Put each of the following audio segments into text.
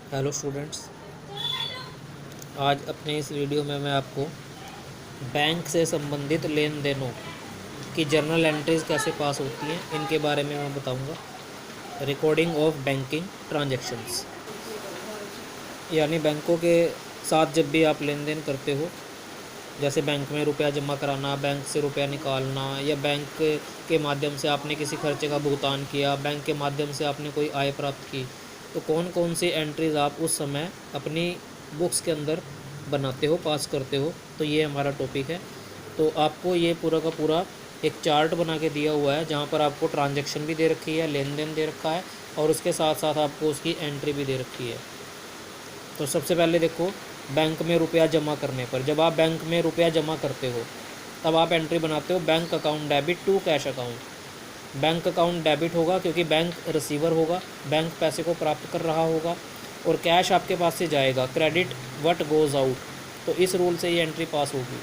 Hello students, आज अपने इस वीडियो में मैं आपको बैंक से संबंधित लेन देनों की जर्नल एंट्रीज कैसे पास होती हैं इनके बारे में मैं बताऊंगा। रिकॉर्डिंग ऑफ बैंकिंग ट्रांजैक्शंस, यानी बैंकों के साथ जब भी आप लेन देन करते हो, जैसे बैंक में रुपया जमा कराना, बैंक से रुपया निकालना, या बैंक के माध्यम से आपने किसी खर्चे का भुगतान किया, बैंक के माध्यम से आपने कोई आय प्राप्त की, तो कौन कौन सी एंट्रीज़ आप उस समय अपनी बुक्स के अंदर बनाते हो, पास करते हो। तो ये हमारा टॉपिक है। तो आपको ये पूरा का पूरा एक चार्ट बना के दिया हुआ है, जहाँ पर आपको ट्रांजैक्शन भी दे रखी है, लेन देन दे रखा है, और उसके साथ साथ आपको उसकी एंट्री भी दे रखी है। तो सबसे पहले देखो, बैंक में रुपया जमा करने पर, जब आप बैंक में रुपया जमा करते हो तब आप एंट्री बनाते हो bank account debit to cash account. Bank account debit होगा क्योंकि बैंक रिसीवर होगा, बैंक पैसे को प्राप्त कर रहा होगा, और कैश आपके पास से जाएगा, क्रेडिट व्हाट गोज़ आउट। तो इस रूल से ये एंट्री पास होगी।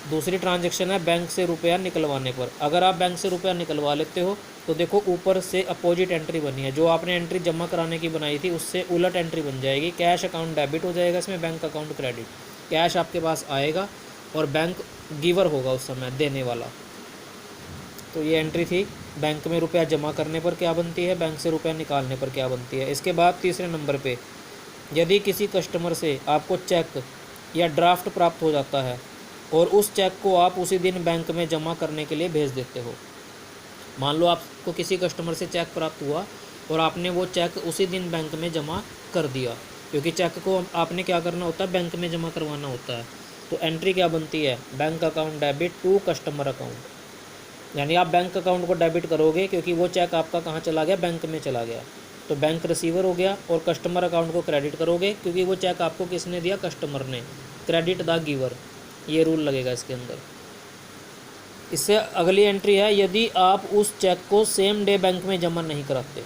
दूसरी ट्रांजैक्शन है बैंक से रुपया निकलवाने पर। अगर आप बैंक से रुपया निकलवा लेते हो तो देखो ऊपर से अपोजिट एंट्री बनी है, जो आपने एंट्री जमा कराने की बनाई थी उससे उलट एंट्री बन जाएगी। कैश अकाउंट डेबिट हो जाएगा, इसमें बैंक अकाउंट क्रेडिट। कैश आपके पास आएगा और बैंक गिवर होगा उस समय, देने वाला। तो ये एंट्री थी बैंक में रुपया जमा करने पर क्या बनती है, बैंक से रुपया निकालने पर क्या बनती है। इसके बाद तीसरे नंबर पे, यदि किसी कस्टमर से आपको चेक या ड्राफ्ट प्राप्त हो जाता है और उस चेक को आप उसी दिन बैंक में जमा करने के लिए भेज देते हो। मान लो आपको किसी कस्टमर से चेक प्राप्त हुआ और आपने वो चेक उसी दिन बैंक में जमा कर दिया, क्योंकि चेक को आपने क्या करना होता है, बैंक में जमा करवाना होता है। तो एंट्री क्या बनती है, bank account debit to customer account. यानी आप बैंक अकाउंट को डेबिट करोगे क्योंकि वो चेक आपका कहाँ चला गया, बैंक में चला गया। तो बैंक रिसीवर हो गया, और कस्टमर अकाउंट को क्रेडिट करोगे क्योंकि वो चेक आपको किसने दिया, कस्टमर ने। क्रेडिट द गिवर, ये रूल लगेगा इसके अंदर। इससे अगली एंट्री है, यदि आप उस चेक को सेम डे बैंक में जमा नहीं कराते।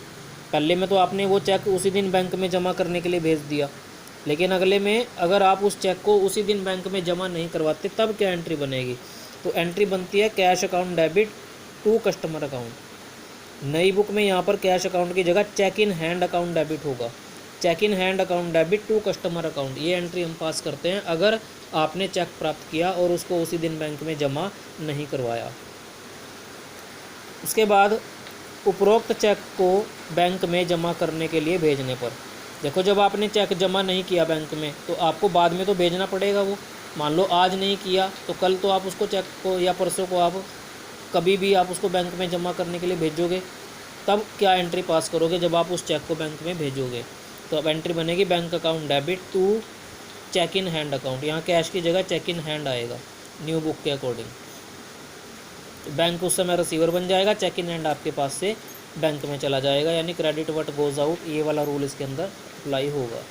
पहले में तो आपने वो चेक उसी दिन बैंक में जमा करने के लिए भेज दिया, लेकिन अगले में अगर आप उस चेक को उसी दिन बैंक में जमा नहीं करवाते तब क्या एंट्री बनेगी। तो एंट्री बनती है cash account debit to customer account. नई बुक में यहाँ पर कैश अकाउंट की जगह cheque in hand account debit होगा। Cheque in hand account debit to customer account, ये एंट्री हम पास करते हैं अगर आपने चेक प्राप्त किया और उसको उसी दिन बैंक में जमा नहीं करवाया। इसके बाद उपरोक्त चेक को बैंक में जमा करने के लिए भेजने पर, देखो जब आपने चेक जमा नहीं किया बैंक में तो आपको बाद में तो भेजना पड़ेगा वो। मान लो आज नहीं किया तो कल तो आप उसको चेक को, या परसों को, आप कभी भी आप उसको बैंक में जमा करने के लिए भेजोगे। तब क्या एंट्री पास करोगे, जब आप उस चेक को बैंक में भेजोगे। तो अब एंट्री बनेगी bank account debit to cheque in hand account. यहाँ कैश की जगह चेक इन हैंड आएगा न्यू बुक के अकॉर्डिंग। तो बैंक उस समय रिसीवर बन जाएगा, चेक इन हैंड आपके पास से बैंक में चला जाएगा, यानी क्रेडिट व्हाट गोज़ आउट, ये वाला रूल इसके अंदर अप्लाई होगा।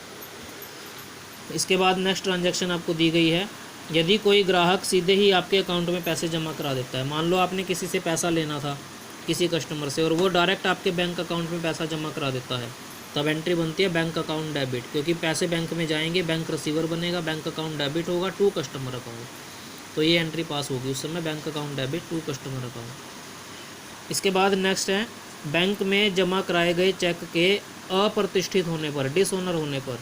इसके बाद नेक्स्ट ट्रांजैक्शन आपको दी गई है, यदि कोई ग्राहक सीधे ही आपके अकाउंट में पैसे जमा करा देता है। मान लो आपने किसी से पैसा लेना था, किसी कस्टमर से, और वो डायरेक्ट आपके बैंक अकाउंट में पैसा जमा करा देता है, तब एंट्री बनती है बैंक अकाउंट डेबिट, क्योंकि पैसे बैंक में जाएंगे, बैंक रिसीवर बनेगा, बैंक अकाउंट डेबिट होगा टू कस्टमर अकाउंट। तो ये एंट्री पास होगी उस समय, bank account debit to customer account. इसके बाद नेक्स्ट है, बैंक में जमा कराए गए चेक के अप्रतिष्ठित होने पर, डिसऑनर होने पर।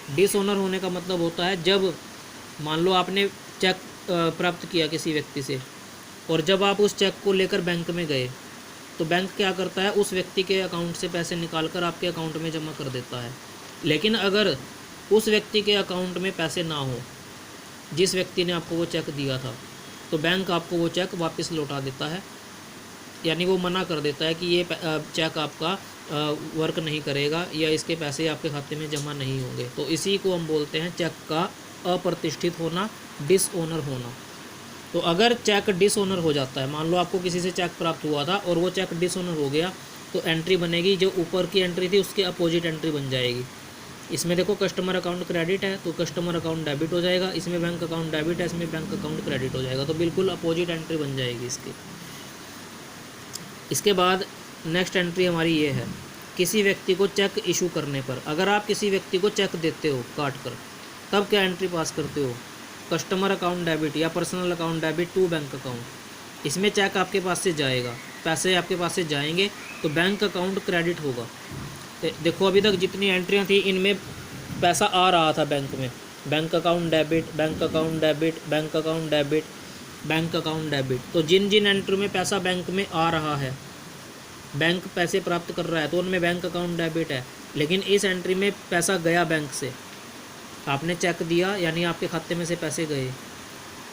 डिसऑनर होने का मतलब होता है, जब मान लो आपने चेक प्राप्त किया किसी व्यक्ति से, और जब आप उस चेक को लेकर बैंक में गए तो बैंक क्या करता है, उस व्यक्ति के अकाउंट से पैसे निकाल कर आपके अकाउंट में जमा कर देता है। लेकिन अगर उस व्यक्ति के अकाउंट में पैसे ना हो, जिस व्यक्ति ने आपको वो चेक दिया था, तो बैंक आपको वो चेक वापस लौटा देता है, यानी वो मना कर देता है कि ये चेक आपका वर्क नहीं करेगा, या इसके पैसे आपके खाते में जमा नहीं होंगे। तो इसी को हम बोलते हैं चेक का अप्रतिष्ठित होना, डिसऑनर होना। तो अगर चेक डिसऑनर हो जाता है, मान लो आपको किसी से चेक प्राप्त हुआ था और वो चेक डिसऑनर हो गया, तो एंट्री बनेगी, जो ऊपर की एंट्री थी उसके अपोजिट एंट्री बन जाएगी। इसमें देखो कस्टमर अकाउंट क्रेडिट है तो कस्टमर अकाउंट डेबिट हो जाएगा, इसमें बैंक अकाउंट डेबिट है, इसमें बैंक अकाउंट क्रेडिट हो जाएगा। तो बिल्कुल अपोजिट एंट्री बन जाएगी इसकी। इसके बाद नेक्स्ट एंट्री हमारी ये है, किसी व्यक्ति को चेक इशू करने पर। अगर आप किसी व्यक्ति को चेक देते हो काट कर, तब क्या एंट्री पास करते हो, कस्टमर अकाउंट डेबिट या personal account debit to bank account. इसमें चेक आपके पास से जाएगा, पैसे आपके पास से जाएंगे, तो बैंक अकाउंट क्रेडिट होगा। देखो अभी तक जितनी एंट्रियां थी इनमें पैसा आ रहा था बैंक में, bank account debit, bank account debit, bank account debit, bank account debit. तो जिन जिन एंट्री में पैसा बैंक में आ रहा है, बैंक पैसे प्राप्त कर रहा है, तो उनमें बैंक अकाउंट डेबिट है। लेकिन इस एंट्री में पैसा गया बैंक से, आपने चेक दिया यानी आपके खाते में से पैसे गए,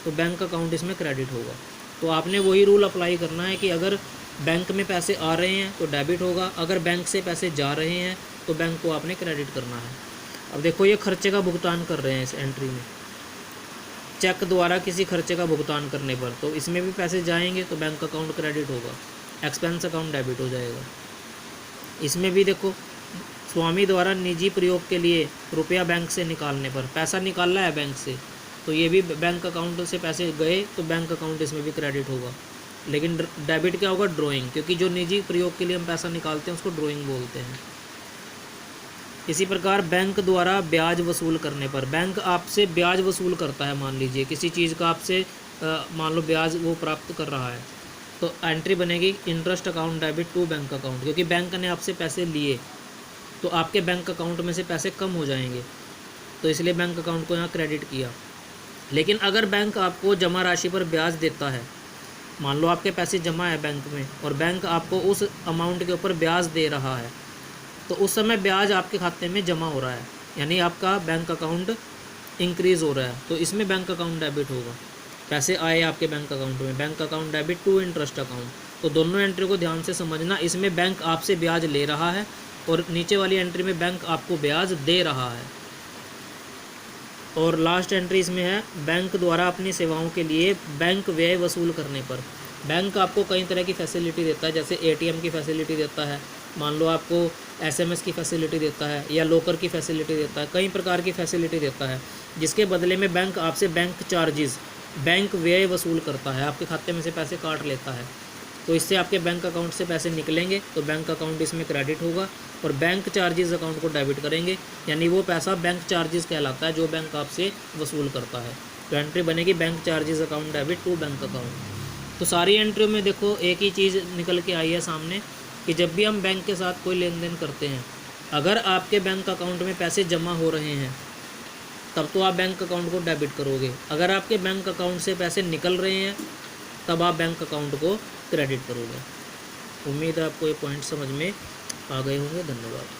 तो बैंक अकाउंट इसमें क्रेडिट होगा। तो आपने वही रूल अप्लाई करना है कि अगर बैंक में पैसे आ रहे हैं तो डेबिट होगा, अगर बैंक से पैसे जा रहे हैं तो बैंक को आपने क्रेडिट करना है। अब देखो ये खर्चे का भुगतान कर रहे हैं इस एंट्री में, चेक द्वारा किसी खर्चे का भुगतान करने पर, तो इसमें भी पैसे जाएंगे तो बैंक अकाउंट क्रेडिट होगा, एक्सपेंस अकाउंट डेबिट हो जाएगा। इसमें भी देखो स्वामी द्वारा निजी प्रयोग के लिए रुपया बैंक से निकालने पर, पैसा निकाला है बैंक से, तो ये भी बैंक अकाउंट से पैसे गए तो बैंक अकाउंट इसमें भी क्रेडिट होगा। लेकिन डेबिट क्या होगा? ड्राइंग, क्योंकि जो निजी प्रयोग के लिए हम पैसा निकालते हैं उसको ड्राइंग बोलते हैं। इसी प्रकार बैंक द्वारा ब्याज वसूल करने पर, बैंक आपसे ब्याज वसूल करता है, मान लीजिए किसी चीज़ का आपसे मान लो ब्याज वो प्राप्त कर रहा है, तो एंट्री बनेगी interest account debit to bank account, क्योंकि बैंक ने आपसे पैसे लिए तो आपके बैंक अकाउंट में से पैसे कम हो जाएंगे, तो इसलिए बैंक अकाउंट को यहाँ क्रेडिट किया। लेकिन अगर बैंक आपको जमा राशि पर ब्याज देता है, मान लो आपके पैसे जमा है बैंक में और बैंक आपको उस अमाउंट के ऊपर ब्याज दे रहा है, तो उस समय ब्याज आपके खाते में जमा हो रहा है, यानी आपका बैंक अकाउंट इंक्रीज़ हो रहा है, तो इसमें बैंक अकाउंट डेबिट होगा। पैसे आए आपके बैंक अकाउंट में, bank account debit to interest account. तो दोनों एंट्री को ध्यान से समझना, इसमें बैंक आपसे ब्याज ले रहा है और नीचे वाली एंट्री में बैंक आपको ब्याज दे रहा है। और लास्ट एंट्री इसमें है बैंक द्वारा अपनी सेवाओं के लिए बैंक व्यय वसूल करने पर। बैंक आपको कई तरह की फैसिलिटी देता है, जैसे एटीएम की फैसिलिटी देता है, मान लो आपको एसएमएस की फैसिलिटी देता है या लॉकर की फैसिलिटी देता है, कई प्रकार की फैसिलिटी देता है, जिसके बदले में बैंक आपसे बैंक चार्जेस, बैंक व्यय वसूल करता है, आपके खाते में से पैसे काट लेता है। तो इससे आपके बैंक अकाउंट से पैसे निकलेंगे तो बैंक अकाउंट इसमें क्रेडिट होगा, और बैंक चार्जेस अकाउंट को डेबिट करेंगे, यानी वो पैसा बैंक चार्जेस कहलाता है जो बैंक आपसे वसूल करता है। तो एंट्री बनेगी bank charges account debit to bank account. तो सारी एंट्रियों में देखो एक ही चीज़ निकल के आई है सामने कि जब भी हम बैंक के साथ कोई लेन देन करते हैं, अगर आपके बैंक अकाउंट में पैसे जमा हो रहे हैं तब तो आप बैंक अकाउंट को डेबिट करोगे, अगर आपके बैंक अकाउंट से पैसे निकल रहे हैं तब आप बैंक अकाउंट को क्रेडिट करोगे। उम्मीद है आपको ये पॉइंट समझ में आ गए होंगे। धन्यवाद।